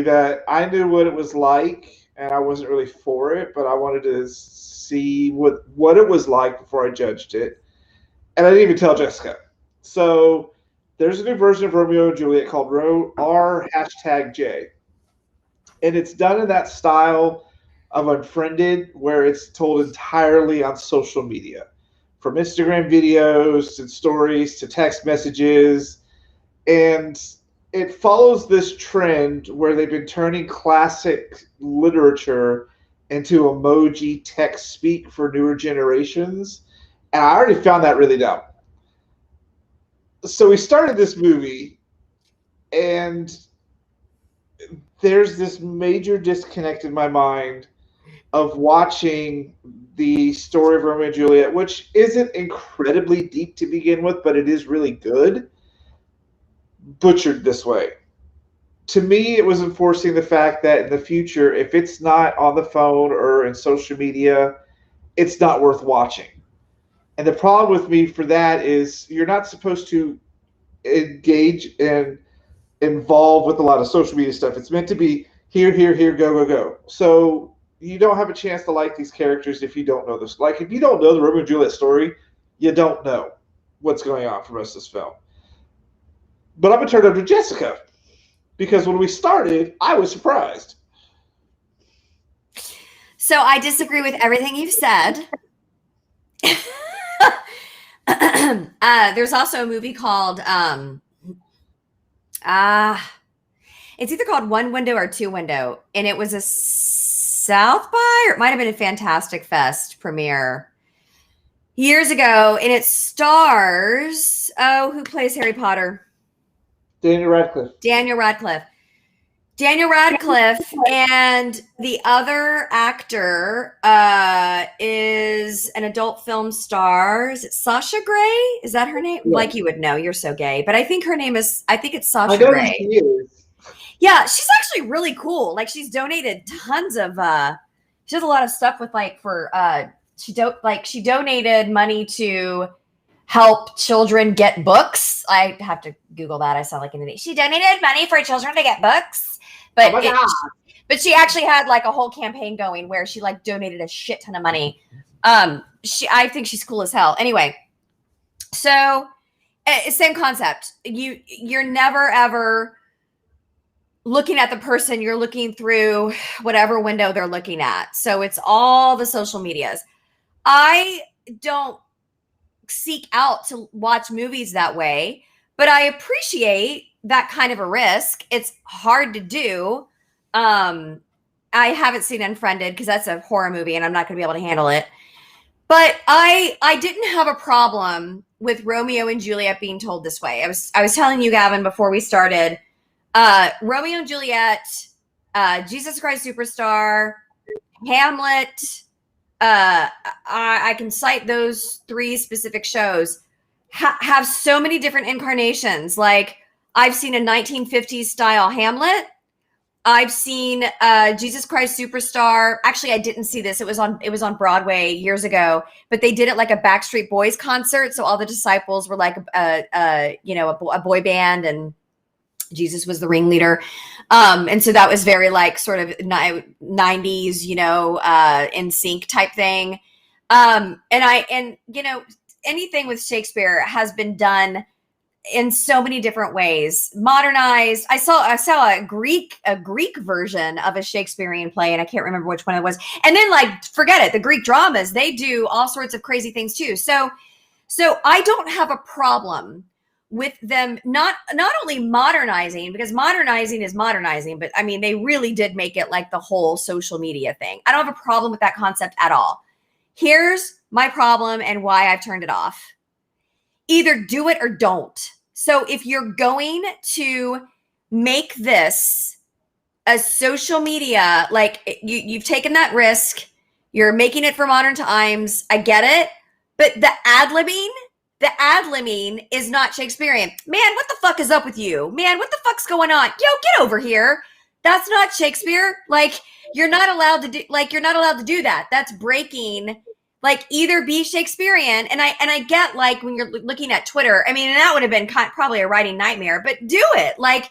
that I knew what it was like, and I wasn't really for it, but I wanted to see what it was like before I judged it. And I didn't even tell Jessica. So there's a new version of Romeo and Juliet called R#J, and it's done in that style of Unfriended, where it's told entirely on social media, from Instagram videos and stories to text messages, and it follows this trend where they've been turning classic literature into emoji text speak for newer generations. And I already found that really dumb. So we started this movie, and there's this major disconnect in my mind of watching the story of Romeo and Juliet, which isn't incredibly deep to begin with, but it is really good, butchered this way. To me, it was enforcing the fact that in the future, if it's not on the phone or in social media, it's not worth watching. And the problem with me for that is you're not supposed to engage and involve with a lot of social media stuff. It's meant to be here, here, here, go, go, go. So you don't have a chance to like these characters if you don't know this. Like, if you don't know the Romeo and Juliet story, you don't know what's going on for most of this film. But I'm going to turn it over to Jessica, because when we started, I was surprised. So I disagree with everything you've said. There's also a movie called it's either called One Window or Two Window, and it was a South by, or it might have been a Fantastic Fest premiere years ago, and it stars, who plays Harry Potter? Daniel Radcliffe. Daniel Radcliffe, and the other actor is an adult film star. Is it Sasha Grey? Is that her name? Yeah. Like, you would know. You're so gay. But I think it's Sasha Grey. She is. Yeah, she's actually really cool. Like, she's donated tons of she does a lot of stuff with, like, for she donated money to help children get books. I have to Google that. I sound like an idiot. She donated money for children to get books. But but she actually had, like, a whole campaign going where she, like, donated a shit ton of money. I think she's cool as hell. Anyway, so same concept. You're never ever looking at the person. You're looking through whatever window they're looking at. So it's all the social medias. I don't seek out to watch movies that way, but I appreciate that kind of a risk. It's hard to do. I haven't seen Unfriended because that's a horror movie and I'm not going to be able to handle it. But I didn't have a problem with Romeo and Juliet being told this way. I was telling you, Gavin, before we started, Romeo and Juliet, Jesus Christ Superstar, Hamlet, I can cite those three specific shows, have so many different incarnations. Like, I've seen a 1950s style Hamlet. I've seen Jesus Christ Superstar. Actually, I didn't see this. It was on Broadway years ago, but they did it like a Backstreet Boys concert. So all the disciples were like a boy band, and Jesus was the ringleader. And so that was very, like, sort of 90s, in sync type thing. And anything with Shakespeare has been done in so many different ways, modernized. I saw a Greek version of a Shakespearean play, and I can't remember which one it was. And then, like, forget it, the Greek dramas, they do all sorts of crazy things too. So I don't have a problem with them not only modernizing, because modernizing is modernizing, but I mean, they really did make it like the whole social media thing. I don't have a problem with that concept at all. Here's my problem and why I've turned it off. Either do it or don't. So if you're going to make this a social media, like, you've taken that risk, you're making it for modern times, I get it, but the ad-libbing is not Shakespearean. Man, what the fuck is up with you? Man, what the fuck's going on? Yo, get over here. That's not Shakespeare. Like, you're not allowed to do that. That's breaking. Like, either be Shakespearean, and I get, like, when you're looking at Twitter, I mean, and that would have been probably a writing nightmare, but do it. Like,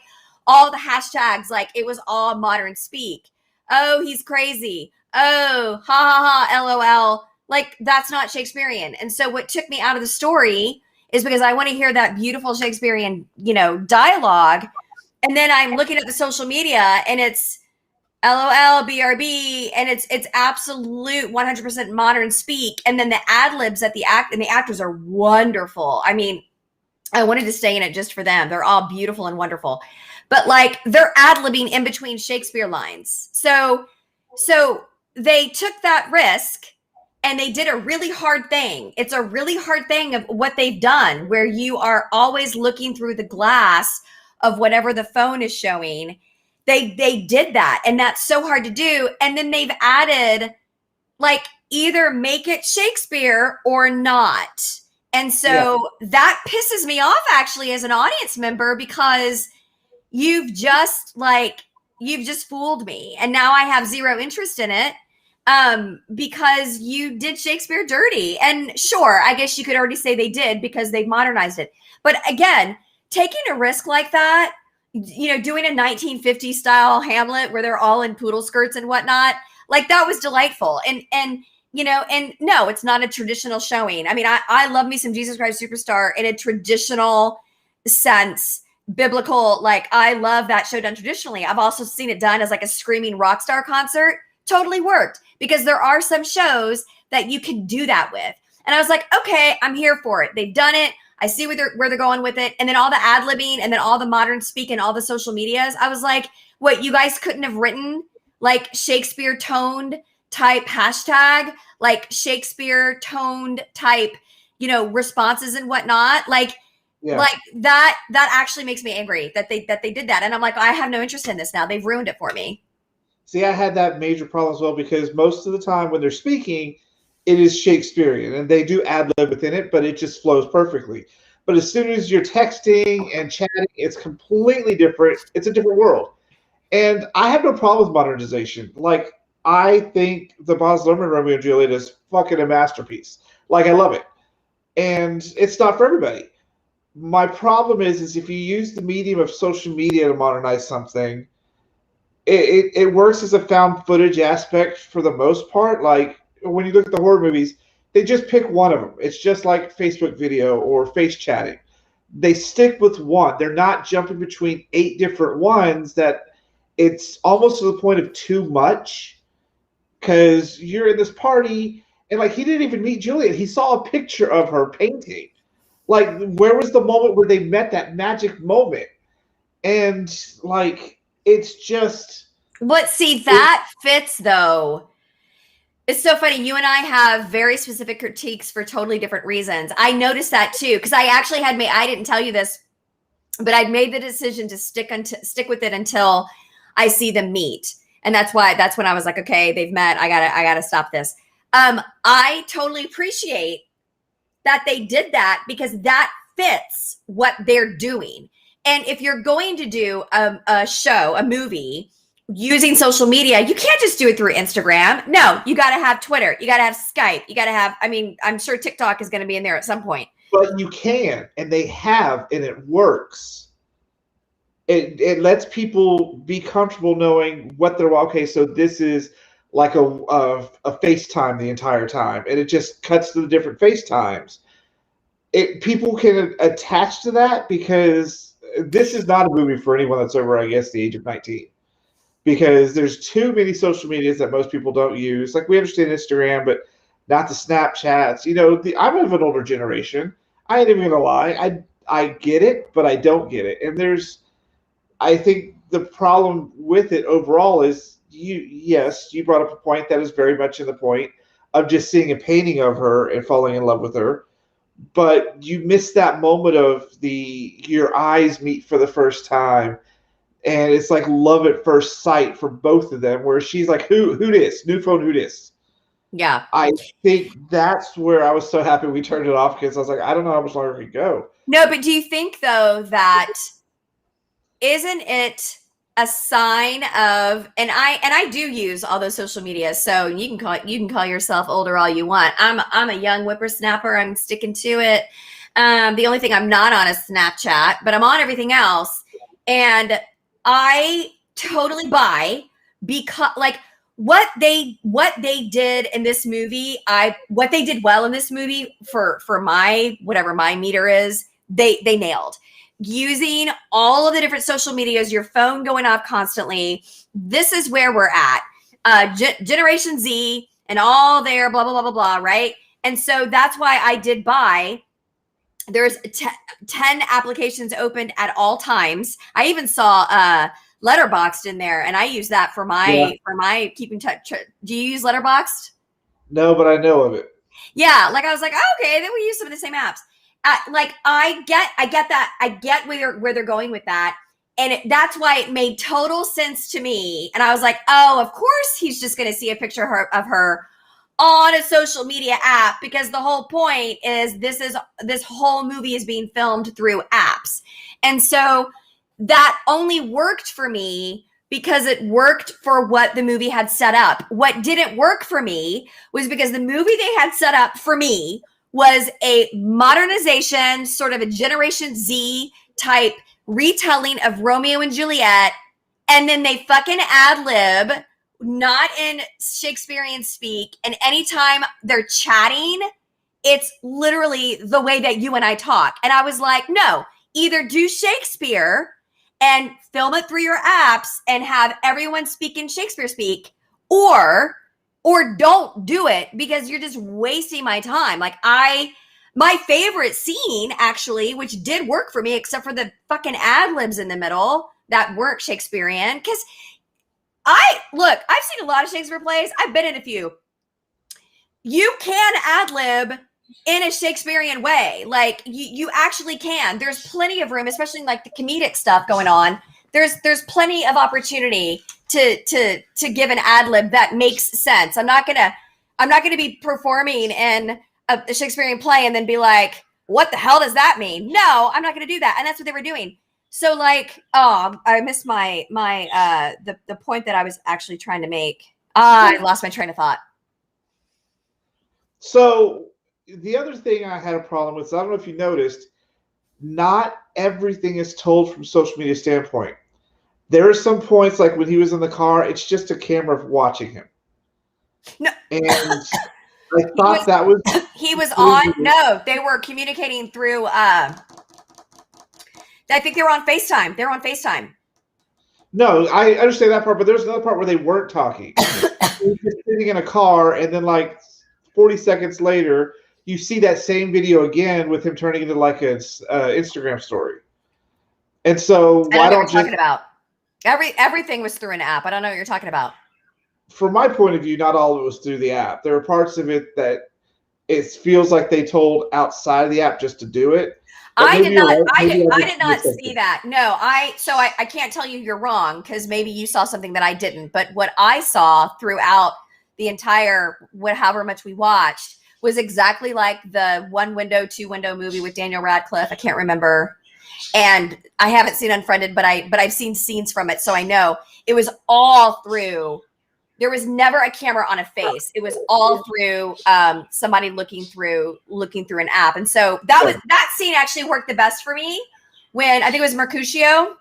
all the hashtags, like it was all modern speak. Oh, he's crazy. Oh, ha ha ha, LOL. Like that's not Shakespearean. And so what took me out of the story is because I want to hear that beautiful Shakespearean, dialogue. And then I'm looking at the social media and it's LOL, BRB, and it's absolute 100% modern speak. And then the ad libs at the actors are wonderful. I mean, I wanted to stay in it just for them. They're all beautiful and wonderful. But like they're ad-libbing in between Shakespeare lines. So they took that risk and they did a really hard thing. It's a really hard thing of what they've done where you are always looking through the glass of whatever the phone is showing. They did that, and that's so hard to do. And then they've added like either make it Shakespeare or not. And so that pisses me off actually as an audience member because you've just fooled me. And now I have zero interest in it because you did Shakespeare dirty. And sure, I guess you could already say they did because they've modernized it. But again, taking a risk like that, doing a 1950s style Hamlet where they're all in poodle skirts and whatnot, like that was delightful. And no, it's not a traditional showing. I mean, I love me some Jesus Christ Superstar in a traditional sense, biblical. Like I love that show done traditionally. I've also seen it done as like a screaming rock star concert. Totally worked because there are some shows that you can do that with. And I was like, okay, I'm here for it. They've done it. I see where they're going with it. And then all the ad-libbing and then all the modern speak and all the social medias. I was like, what, you guys couldn't have written like Shakespeare toned type hashtag, like Shakespeare toned type, responses and whatnot. Like that actually makes me angry that they did that. And I'm like, I have no interest in this now. They've ruined it for me. See, I had that major problem as well because most of the time when they're speaking, it is Shakespearean and they do ad lib within it, but it just flows perfectly. But as soon as you're texting and chatting, it's completely different. It's a different world. And I have no problem with modernization. Like, I think the Baz Luhrmann Romeo and Juliet is fucking a masterpiece. Like, I love it. And it's not for everybody. My problem is if you use the medium of social media to modernize something, it works as a found footage aspect for the most part. Like, when you look at the horror movies, they just pick one of them. It's just like Facebook video or face chatting. They stick with one. They're not jumping between 8 different ones that it's almost to the point of too much because you're in this party and like he didn't even meet Juliet. He saw a picture of her painting. Like, where was the moment where they met, that magic moment? And like, it's just. But see, that fits though. It's so funny. You and I have very specific critiques for totally different reasons. I noticed that too, because I actually I didn't tell you this, but I'd made the decision to stick with it until I see them meet. And that's when I was like, okay, they've met. I gotta stop this. I totally appreciate that they did that because that fits what they're doing. And if you're going to do a movie, using social media, you can't just do it through Instagram. No, you got to have Twitter. You got to have Skype. You got to have, I'm sure TikTok is going to be in there at some point. But you can, and they have, and it works. It lets people be comfortable knowing what they're, okay, so this is like a FaceTime the entire time, and it just cuts to the different FaceTimes. People can attach to that because this is not a movie for anyone that's over, I guess, the age of 19. Because there's too many social medias that most people don't use. Like, we understand Instagram, but not the Snapchats. I'm of an older generation. I ain't even gonna lie. I get it, but I don't get it. And I think the problem with it overall is you brought up a point that is very much in the point of just seeing a painting of her and falling in love with her. But you miss that moment of your eyes meet for the first time. And it's like love at first sight for both of them, where she's like, who this? New phone, who this? Yeah. I think that's where I was so happy we turned it off because I was like, I don't know how much longer we go. No, but do you think, though, that isn't it a sign of, and I do use all those social media, so you can call yourself older all you want. I'm a young whippersnapper. I'm sticking to it. The only thing I'm not on is Snapchat, but I'm on everything else. And I totally buy, because like what they did in this movie, what they did well in this movie for my whatever my meter is, they nailed. Using all of the different social medias, your phone going off constantly. This is where we're at. Generation Z and all their blah blah blah blah blah, right? And so that's why I did buy. There's 10 applications opened at all times. I even saw Letterboxd in there, and I use that for my keeping touch. Do you use Letterboxd? No, but I know of it. Yeah, like I was like, oh, okay, then we use some of the same apps. Like I get that. I get where they're going with that. And that's why it made total sense to me. And I was like, oh, of course he's just going to see a picture of her on a social media app, because the whole point is this whole movie is being filmed through apps. And so that only worked for me because it worked for what the movie had set up. What didn't work for me was because the movie they had set up for me was a modernization, sort of a Generation Z type retelling of Romeo and Juliet, and then they fucking ad-lib, not in Shakespearean speak, and anytime they're chatting, it's literally the way that you and I talk. And I was like, no, either do Shakespeare and film it through your apps and have everyone speak in Shakespeare speak, or don't do it, because you're just wasting my time. Like my favorite scene, actually, which did work for me, except for the fucking ad-libs in the middle that weren't Shakespearean, because I've seen a lot of Shakespeare plays. I've been in a few. You can ad-lib in a Shakespearean way. Like you actually can. There's plenty of room, especially like the comedic stuff going on. There's plenty of opportunity to give an ad-lib that makes sense. I'm not gonna be performing in a Shakespearean play and then be like, what the hell does that mean? No, I'm not gonna do that. And that's what they were doing. So like, I missed the point that I was actually trying to make. I lost my train of thought. So the other thing I had a problem with, so I don't know if you noticed, not everything is told from social media standpoint. There are some points, like when he was in the car, it's just a camera watching him. No. And I thought that was... He was on? No, they were communicating through... I think they were on FaceTime. They were on FaceTime. No, I understand that part, but there's another part where they weren't talking. He was just sitting in a car, and then like 40 seconds later, you see that same video again with him turning into like an Instagram story. And so why don't talking about? Everything was through an app. I don't know what you're talking about. From my point of view, not all of it was through the app. There are parts of it that it feels like they told outside of the app just to do it. I did not see that. No, I can't tell you you're wrong, because maybe you saw something that I didn't. But what I saw throughout the entire however much we watched was exactly like the 1 window, 2 window movie with Daniel Radcliffe. I can't remember. And I haven't seen Unfriended, but I've seen scenes from it, so I know it was all through. There was never a camera on a face. It was all through somebody looking through an app. And so that scene actually worked the best for me, when I think it was Mercutio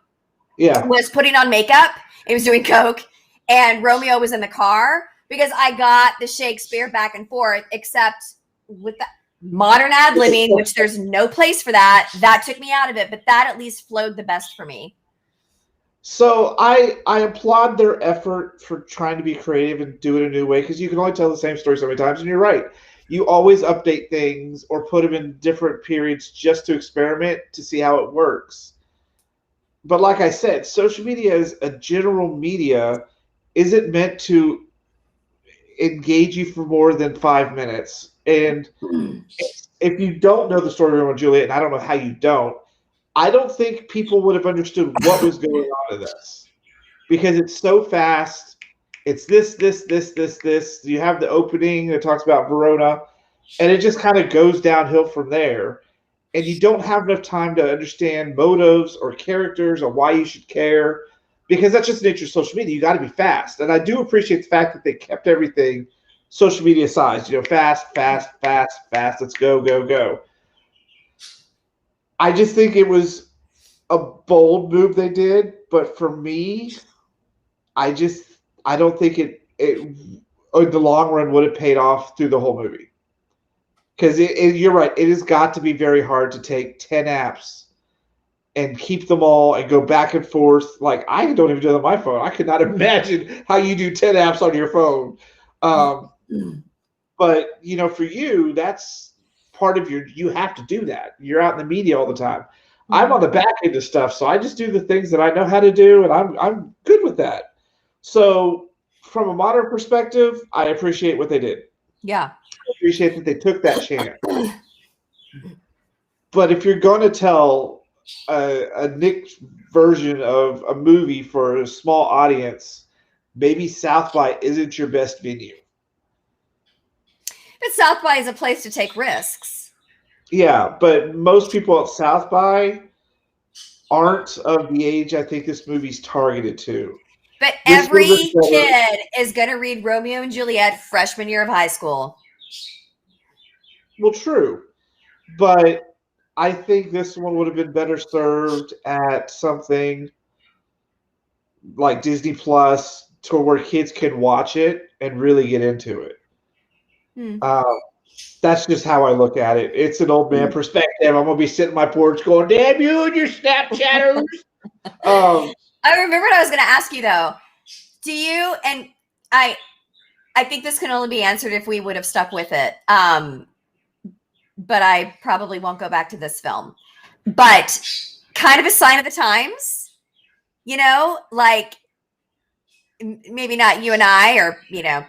was putting on makeup. He was doing coke, and Romeo was in the car, because I got the Shakespeare back and forth, except with the modern ad-libbing, which there's no place for that. That took me out of it, but that at least flowed the best for me. So I applaud their effort for trying to be creative and do it a new way, because you can only tell the same story so many times. And you're right. You always update things or put them in different periods just to experiment to see how it works. But like I said, social media is a general media, isn't meant to engage you for more than 5 minutes. And if you don't know the story of Romeo and Juliet, and I don't know how you don't, I don't think people would have understood what was going on in this, because it's so fast. It's this. You have the opening that talks about Verona, and it just kind of goes downhill from there. And you don't have enough time to understand motives or characters or why you should care, because that's just the nature of social media. You got to be fast. And I do appreciate the fact that they kept everything social media size, fast. Let's go. I just think it was a bold move they did, but for me, I don't think it in the long run would have paid off through the whole movie. Because you're right, it has got to be very hard to take 10 apps and keep them all and go back and forth. Like, I don't even do it on my phone. I could not imagine how you do 10 apps on your phone. But, for you, that's part of you have to do that. You're out in the media all the time. Mm-hmm. I'm on the back end of stuff, so I just do the things that I know how to do, and I'm good with that. So from a modern perspective, I appreciate what they did. Yeah. I appreciate that they took that chance. But if you're going to tell a Nick version of a movie for a small audience, maybe South by isn't your best venue. But South by is a place to take risks. Yeah, but most people at South by aren't of the age I think this movie's targeted to. But every kid is going to read Romeo and Juliet freshman year of high school. Well, true. But I think this one would have been better served at something like Disney Plus, to where kids can watch it and really get into it. That's just how I look at it. It's an old man perspective. I'm going to be sitting on my porch going, damn you and your Snapchatters. I remember what I was going to ask you, though. Do you, and I think this can only be answered if we would have stuck with it. But I probably won't go back to this film. But kind of a sign of the times, like maybe not you and I, or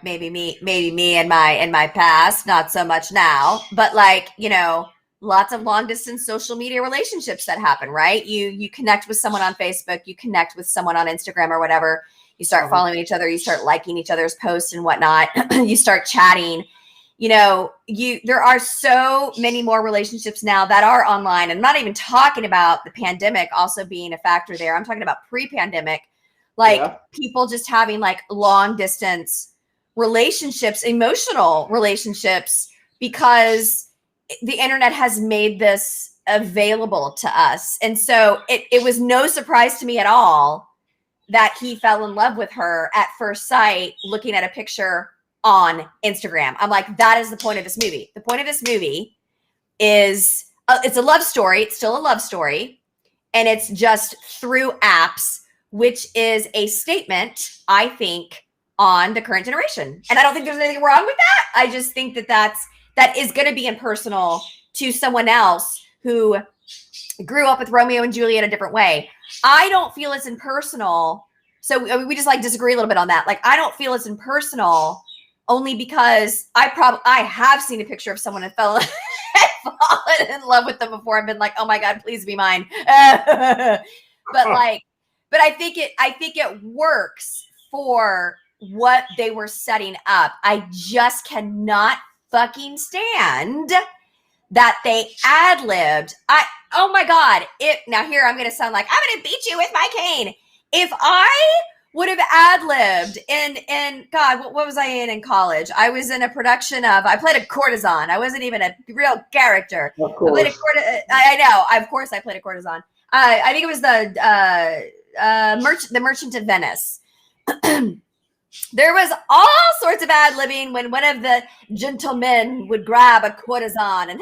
maybe me and my past, not so much now, but like lots of long distance social media relationships that happen, right? You connect with someone on Facebook, you connect with someone on Instagram or whatever, you start following each other, you start liking each other's posts and whatnot, you start chatting. There are so many more relationships now that are online. I'm not even talking about the pandemic also being a factor there. I'm talking about pre-pandemic, people just having like long distance relationships, emotional relationships, because the internet has made this available to us. And so it was no surprise to me at all that he fell in love with her at first sight, looking at a picture on Instagram. I'm like, that is the point of this movie. The point of this movie is it's a love story. It's still a love story. And it's just through apps, which is a statement, I think, on the current generation. And I don't think there's anything wrong with that. I just think that is going to be impersonal to someone else who grew up with Romeo and Juliet a different way. I don't feel it's impersonal. So we just like disagree a little bit on that. Like, I don't feel it's impersonal only because I have seen a picture of someone and fallen in love with them before. I've been like, oh my God, please be mine. But I think it works for what they were setting up. I just cannot fucking stand that they ad-libbed. Oh my God. Now here I'm going to sound like I'm going to beat you with my cane. If I would have ad-libbed in God, what was I in college? I was in a production of, I played a courtesan. I wasn't even a real character. Of course. I played I know. Of course I played a courtesan. I think it was the Merchant of Venice. There was all sorts of ad-libbing when one of the gentlemen would grab a courtesan and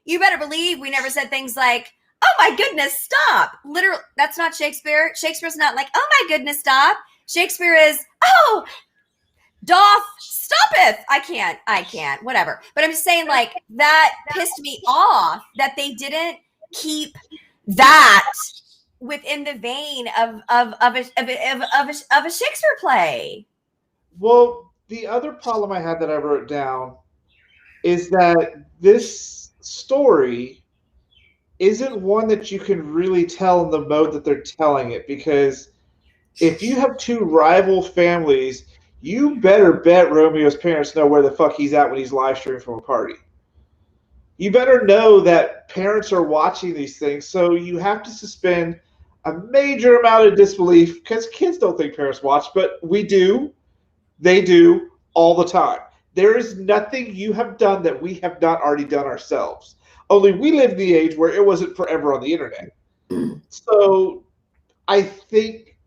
you better believe we never said things like, oh my goodness, stop. Literally, that's not Shakespeare. Shakespeare's not like, oh my goodness, stop. Shakespeare is, oh, doth stoppeth. I can't, whatever. But I'm just saying, like, that pissed me off that they didn't keep that within the vein of a Shakespeare play. Well, the other problem I had that I wrote down is that this story isn't one that you can really tell in the mode that they're telling it, because if you have two rival families, you better bet Romeo's parents know where the fuck he's at when he's live streaming from a party. You better know that parents are watching these things, so you have to suspend a major amount of disbelief, because kids don't think parents watch, but we do. They do all the time. There is nothing you have done that we have not already done ourselves. Only we live in the age where it wasn't forever on the internet. So I think,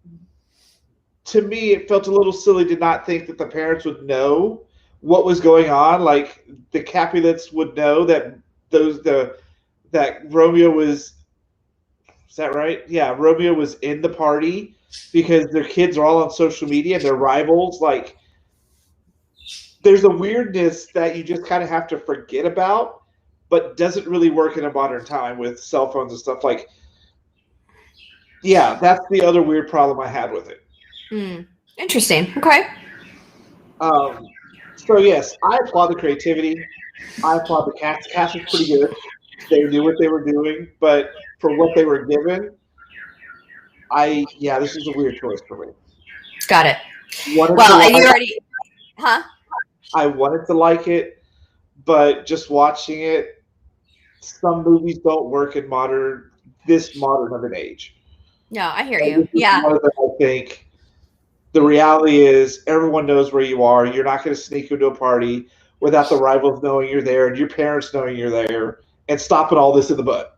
to me, it felt a little silly to not think that the parents would know what was going on. Like the Capulets would know that that Romeo was. Is that right? Yeah, Romeo was in the party because their kids are all on social media and they're rivals. Like, there's a weirdness that you just kind of have to forget about, but doesn't really work in a modern time with cell phones and stuff. Like, yeah, that's the other weird problem I had with it. Interesting. Okay. So yes, I applaud the creativity. I applaud the cast. The cast was pretty good. They knew what they were doing, but for what they were given, this was a weird choice for me. Got it. Wanted to Well, like, you already, huh? I wanted to like it, but just watching it, some movies don't work in this modern of an age. No, I hear And you. this is Yeah. one of them, I think the reality is everyone knows where you are. You're not going to sneak into a party without the rivals knowing you're there and your parents knowing you're there and stopping all this in the bud.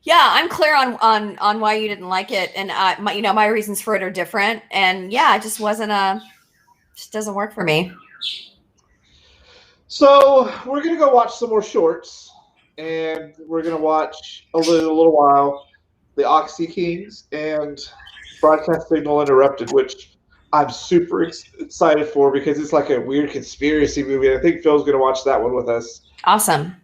Yeah, I'm clear on why you didn't like it, and my reasons for it are different, and yeah, it just just doesn't work for me. So we're gonna go watch some more shorts, and we're gonna watch a little while the Oxy Kings and Broadcast Signal Interrupted, which I'm super excited for because it's like a weird conspiracy movie. I think Phil's gonna watch that one with us. Awesome.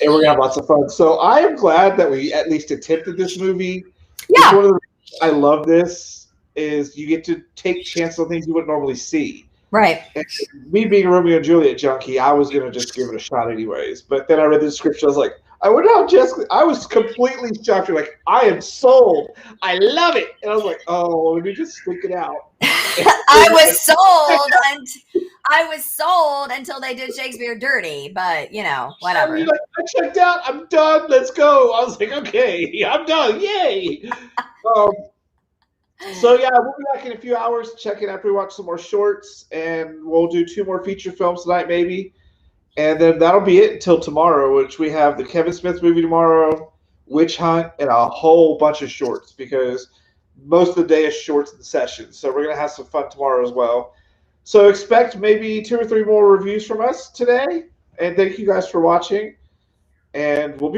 And we're gonna have lots of fun. So I am glad that we at least attempted this movie. Yeah. It's one of the reasons I love this is you get to take chances on things you wouldn't normally see. Right. And me being a Romeo and Juliet junkie, I was gonna just give it a shot anyways. But then I read the description, I was like, I wonder how Jessica. I was completely shocked. Like, I am sold. I love it. And I was like, oh, let me just stick it out. I was sold until they did Shakespeare dirty, but whatever. I mean, like, I checked out. I'm done. Let's go. I was like, okay, I'm done. Yay. So yeah, we'll be back in a few hours. Check it after we watch some more shorts, and we'll do 2 more feature films tonight, maybe. And then that'll be it until tomorrow, which we have the Kevin Smith movie tomorrow, Witch Hunt, and a whole bunch of shorts because most of the day is shorts in the session. So we're going to have some fun tomorrow as well. So expect maybe 2 or 3 more reviews from us today. And thank you guys for watching. And we'll be back.